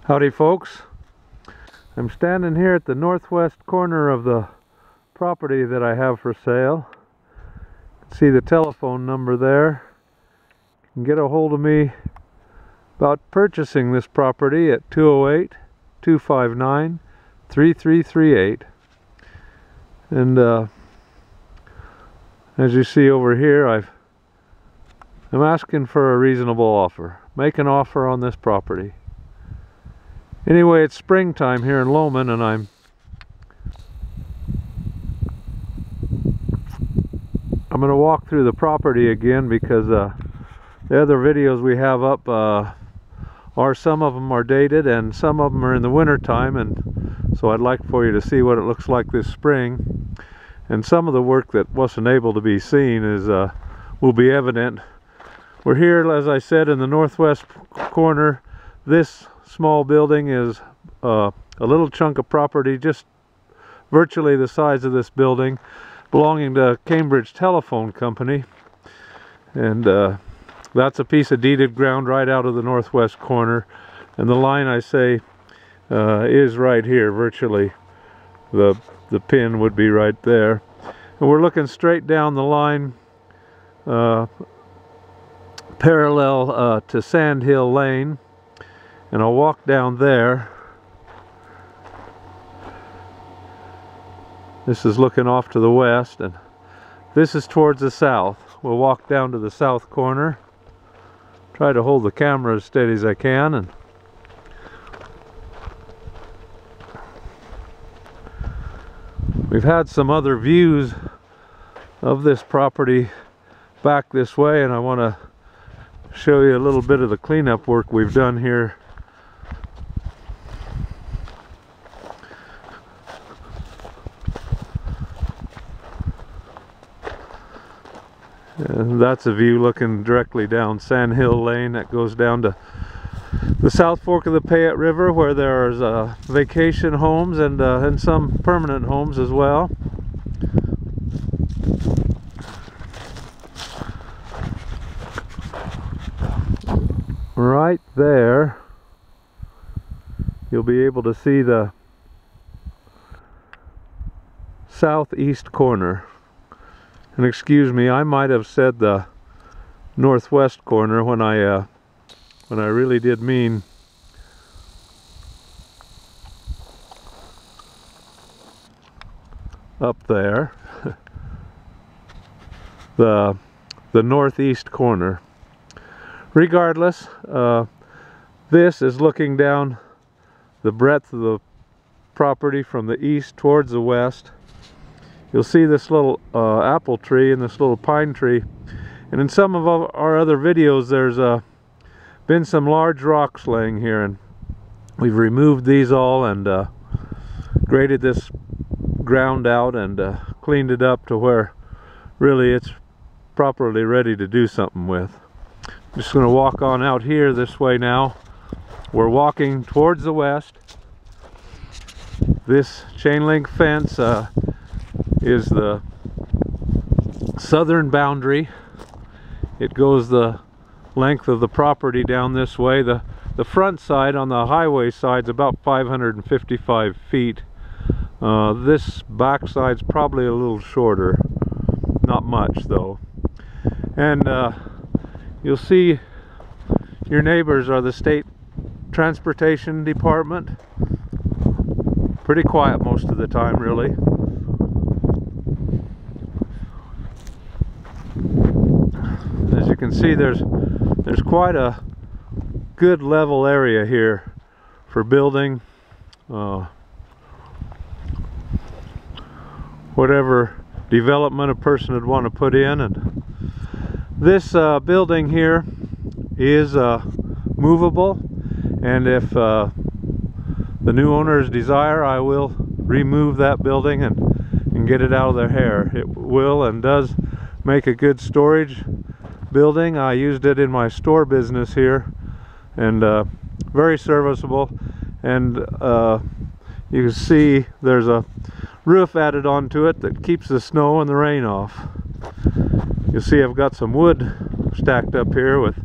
Howdy folks, I'm standing here at the northwest corner of the property that I have for sale. You can see the telephone number there. You can get a hold of me about purchasing this property at 208-259-3338. And as you see over here, I'm asking for a reasonable offer. Make an offer on this property. Anyway, it's springtime here in Lowman, and I'm going to walk through the property again because the other videos we have up some of them are dated and some of them are in the winter time, and so I'd like for you to see what it looks like this spring. And some of the work that wasn't able to be seen will be evident. We're here, as I said, in the northwest corner. This small building is a little chunk of property, just virtually the size of this building, belonging to Cambridge Telephone Company. And that's a piece of deeded ground right out of the northwest corner. And the line, I say, is right here, virtually. The pin would be right there. And we're looking straight down the line, parallel to Sand Hill Lane. And I'll walk down there. This is looking off to the west, and this is towards the south. We'll walk down to the south corner. Try to hold the camera as steady as I can. And we've had some other views of this property back this way, and I want to show you a little bit of the cleanup work we've done here. And that's a view looking directly down Sand Hill Lane that goes down to the South Fork of the Payette River, where there's vacation homes and some permanent homes as well. Right there, you'll be able to see the southeast corner. And excuse me, I might have said the northwest corner when I really did mean up there. the northeast corner. Regardless, this is looking down the breadth of the property from the east towards the west. You'll see this little apple tree and this little pine tree. And in some of our other videos, there's been some large rocks laying here, and we've removed these all and graded this ground out and cleaned it up to where really it's properly ready to do something with. I'm just going to walk on out here this way now. We're walking towards the west. This chain link fence is the southern boundary. It goes the length of the property down this way. The front side on the highway side is about 555 feet. This back side's probably a little shorter. Not much though. And you'll see your neighbors are the State Transportation Department. Pretty quiet most of the time, really. As you can see, there's quite a good level area here for building whatever development a person would want to put in. And this building here is movable, and if the new owners desire, I will remove that building and get it out of their hair. It will and does make a good storage building. I used it in my store business here, and very serviceable. And you can see there's a roof added onto it that keeps the snow and the rain off. You'll see I've got some wood stacked up here with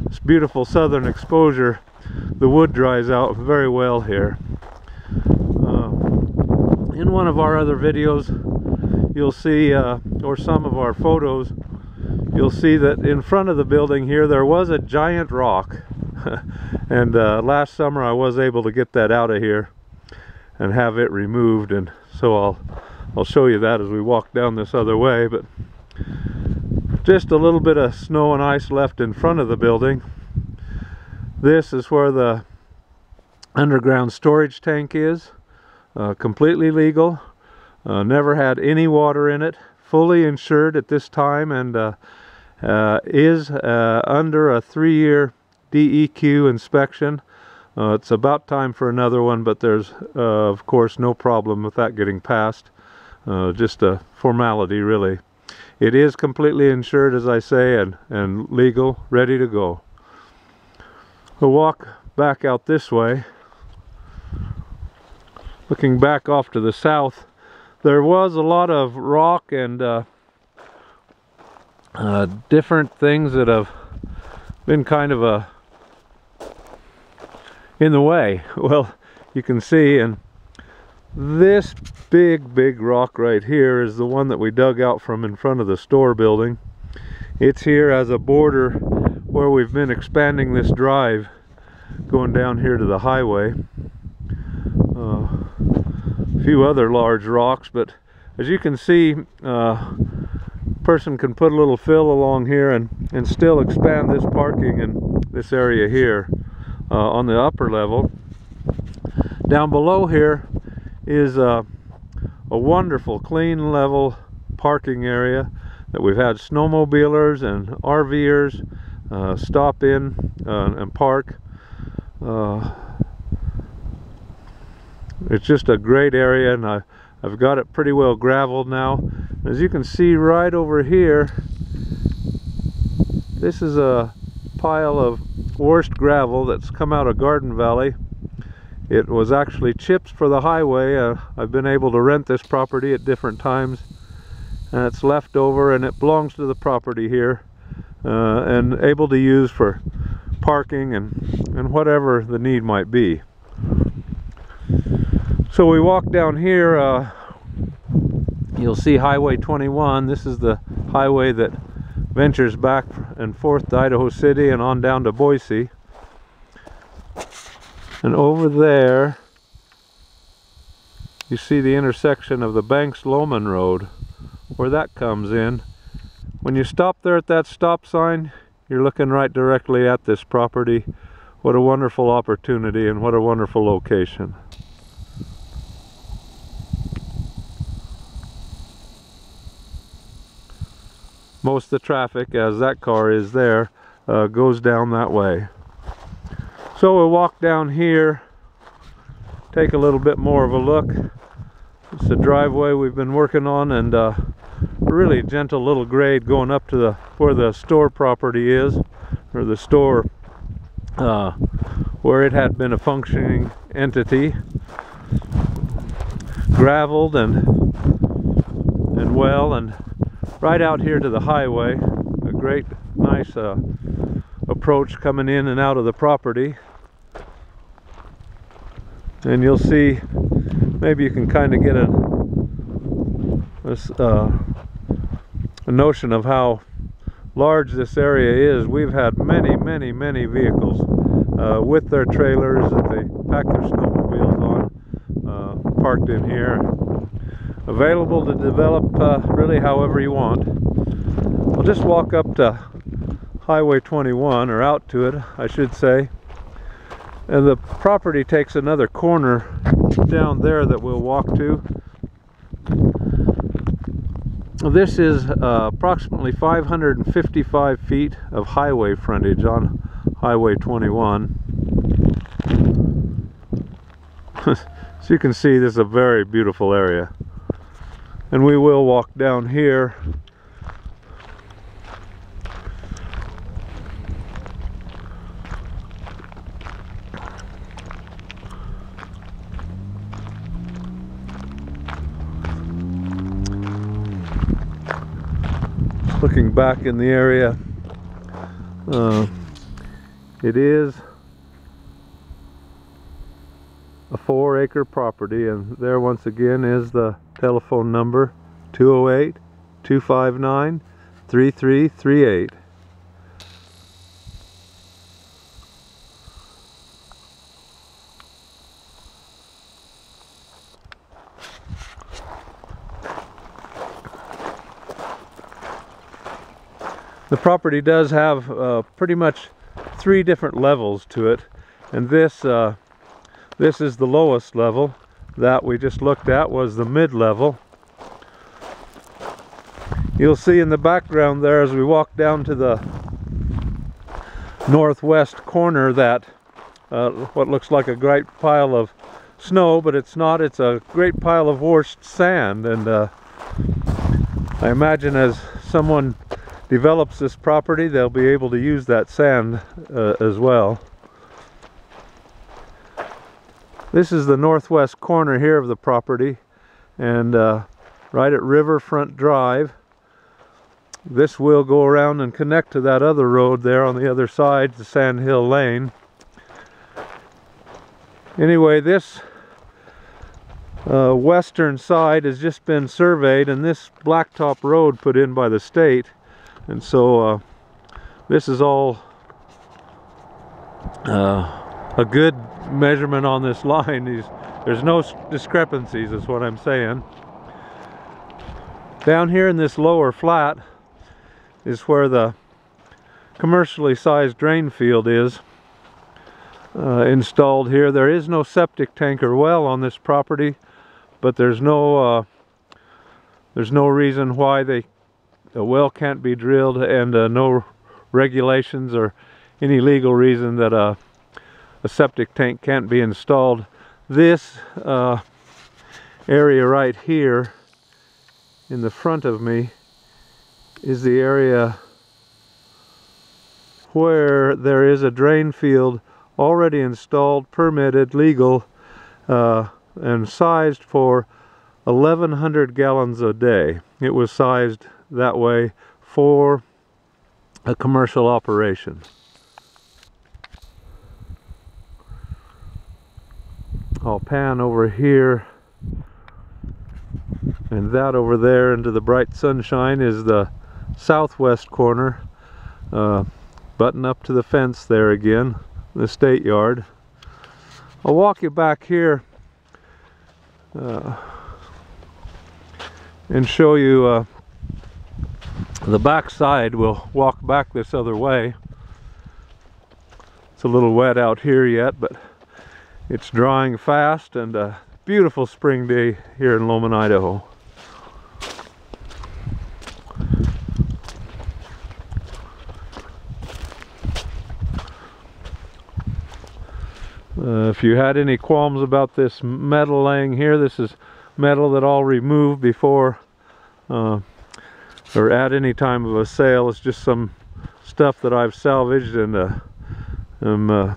this beautiful southern exposure the wood dries out very well here. In one of our other videos, you'll see, or some of our photos, you'll see that in front of the building here there was a giant rock. And last summer I was able to get that out of here and have it removed, and so I'll show you that as we walk down this other way. But just a little bit of snow and ice left in front of the building. This is where the underground storage tank is. Completely legal, never had any water in it, fully insured at this time, and is under a 3-year DEQ inspection. It's about time for another one, but there's of course no problem with that getting passed. Just a formality, really. It is completely insured, as I say, and legal, ready to go. We'll walk back out this way. Looking back off to the south, there was a lot of rock and different things that have been kind of in the way. Well, you can see, and this big rock right here is the one that we dug out from in front of the store building. It's here as a border where we've been expanding this drive going down here to the highway. A few other large rocks, but as you can see, person can put a little fill along here and still expand this parking in this area here on the upper level. Down below here is a wonderful clean level parking area that we've had snowmobilers and RVers stop in and park. It's just a great area, and I've got it pretty well gravelled now. As you can see right over here, this is a pile of worst gravel that's come out of Garden Valley. It was actually chips for the highway. I've been able to rent this property at different times, and it's left over, and it belongs to the property here, and able to use for parking and whatever the need might be. So we walk down here, you'll see Highway 21. This is the highway that ventures back and forth to Idaho City and on down to Boise. And over there, you see the intersection of the Banks-Lowman Road, where that comes in. When you stop there at that stop sign, you're looking right directly at this property. What a wonderful opportunity, and what a wonderful location. Most of the traffic, as that car is there, goes down that way. So we'll walk down here, take a little bit more of a look. It's the driveway we've been working on, and a really gentle little grade going up to where the store property is, or the store where it had been a functioning entity. Graveled and well, and right out here to the highway, a great nice approach coming in and out of the property. And you'll see, maybe you can kind of get a notion of how large this area is. We've had many vehicles with their trailers that they pack their snowmobiles on, parked in here. Available to develop really however you want. I'll just walk up to Highway 21, or out to it, I should say. And the property takes another corner down there that we'll walk to. This is approximately 555 feet of highway frontage on Highway 21. So you can see this is a very beautiful area. And we will walk down here. Looking back in the area, it is a 4-acre property, and there once again is the telephone number, 208-259-3338. The property does have pretty much 3 different levels to it, and this is the lowest level. That we just looked at was the mid-level. You'll see in the background there, as we walk down to the northwest corner, that what looks like a great pile of snow, but it's not. It's a great pile of washed sand, and I imagine as someone develops this property, they'll be able to use that sand as well. This is the northwest corner here of the property, and right at Riverfront Drive. This will go around and connect to that other road there on the other side, the Sand Hill Lane. Anyway, this western side has just been surveyed, and this blacktop road put in by the state. And so this is all a good measurement on this line. There's no discrepancies, is what I'm saying. Down here in this lower flat is where the commercially sized drain field is installed here. There is no septic tank or well on this property, but there's no reason why a well can't be drilled, and no regulations or any legal reason that a septic tank can't be installed. This area right here in the front of me is the area where there is a drain field already installed, permitted, legal, and sized for 1,100 gallons a day. It was sized that way for a commercial operation. I'll pan over here, and that over there into the bright sunshine is the southwest corner, button up to the fence there again, the state yard. I'll walk you back here and show you the back side. We'll walk back this other way. It's a little wet out here yet, but it's drying fast, and a beautiful spring day here in Lowman, Idaho. If you had any qualms about this metal laying here, this is metal that I'll remove before or at any time of a sale. It's just some stuff that I've salvaged, and I'm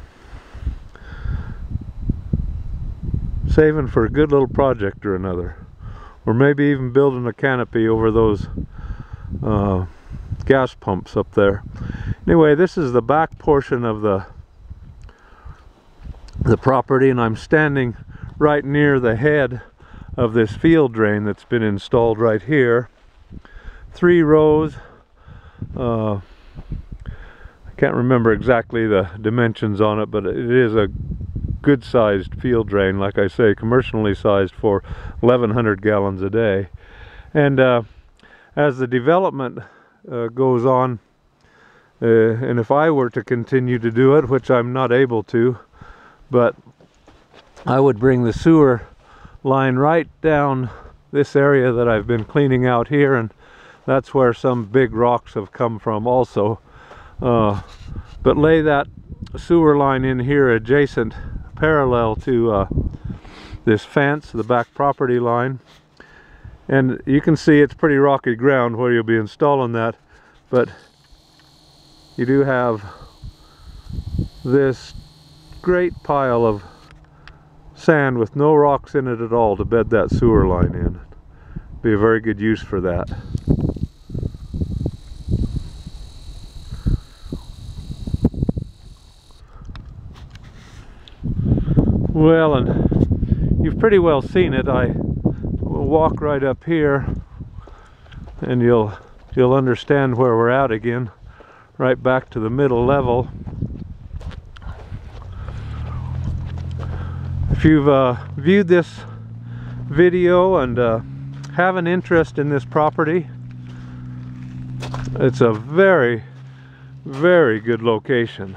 saving for a good little project or another, or maybe even building a canopy over those gas pumps up there. Anyway, this is the back portion of the property, and I'm standing right near the head of this field drain that's been installed right here. 3 rows. I can't remember exactly the dimensions on it, but it is a good sized field drain, like I say, commercially sized for 1,100 gallons a day. And as the development goes on, and if I were to continue to do it, which I'm not able to, but I would bring the sewer line right down this area that I've been cleaning out here, and that's where some big rocks have come from also. But lay that sewer line in here adjacent, parallel to this fence, the back property line. And you can see it's pretty rocky ground where you'll be installing that, but you do have this great pile of sand with no rocks in it at all to bed that sewer line in. Be a very good use for that. Well, and you've pretty well seen it. I will walk right up here and you'll understand where we're at again. Right back to the middle level. If you've viewed this video and have an interest in this property, it's a very, very good location.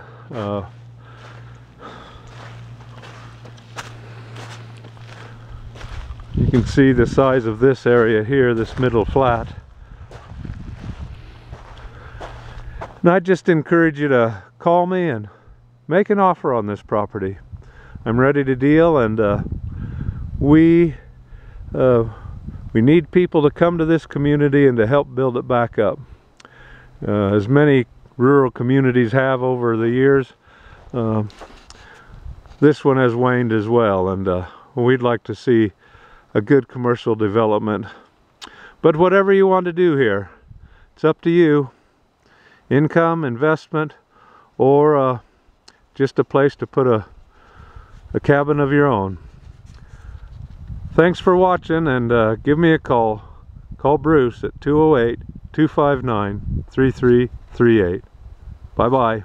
You can see the size of this area here, this middle flat. And I just encourage you to call me and make an offer on this property. I'm ready to deal, and we need people to come to this community and to help build it back up. As many rural communities have over the years, this one has waned as well, and we'd like to see a good commercial development. But whatever you want to do here, it's up to you. Income, investment, or just a place to put a cabin of your own. Thanks for watching, and give me a call. Call Bruce at 208-259-3338. Bye-bye.